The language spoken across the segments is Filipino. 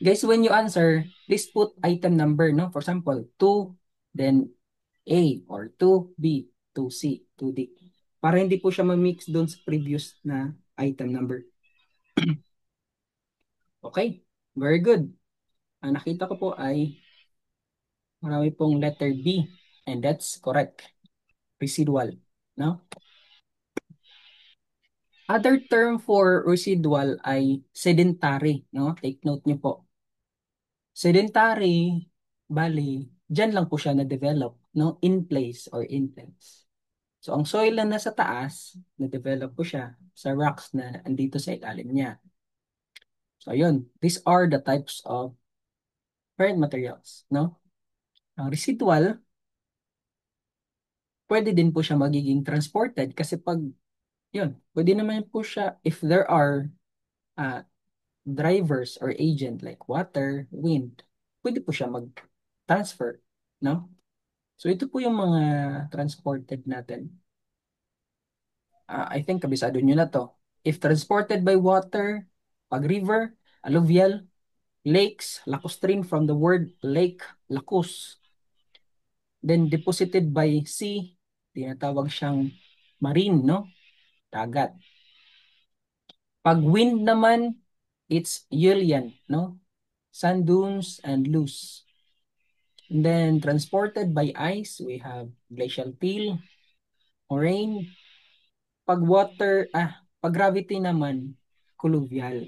Guys, when you answer, please put item number, no? For example, 2, then A, or 2B, 2C, 2D. Para hindi po siya ma-mix doon sa previous na item number. Okay, very good. Ang nakita ko po ay marami pong letter B, and that's correct. Residual, no? Other term for residual ay sedentary, no? Take note niyo po. Sedentary, bali, dyan lang po siya na-develop, no? In place or in place. So, ang soil na nasa taas, na-develop po siya sa rocks na andito sa ilalim niya. So, ayun. These are the types of parent materials, no? Ang residual, pwede din po siya magiging transported kasi pag, yun, pwede naman po siya if there are uh, drivers or agent like water, wind, pwede po siya mag-transfer, no? So, ito po yung mga transported natin. I think kabisado nyo na to. If transported by water, pag river, alluvial, lakes, lacustrine from the word lake, lacus. Then deposited by sea, tinatawag siyang marine, no? Dagat. Pag wind naman, it's Julian, no? Sand dunes and loose. And then transported by ice, we have glacial till, moraine. Pag water, pag gravity naman, colluvial.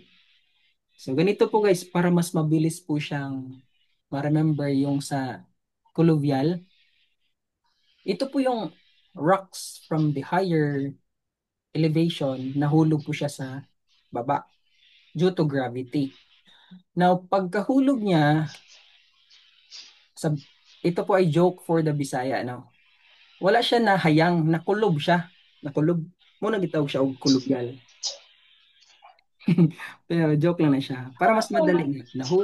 So, ganito po guys, para mas mabilis po siyang ma-remember yung sa colluvial. Ito po yung rocks from the higher elevation, nahulog po siya sa baba due to gravity. Now, pagkahulog niya, sa, ito po ay joke for the Bisaya, no? Wala siya na hayang, nakulob siya. Nakulob. Muna gitawag siya og kulubyal. Pero joke lang na siya. Para mas madali nga, nahulog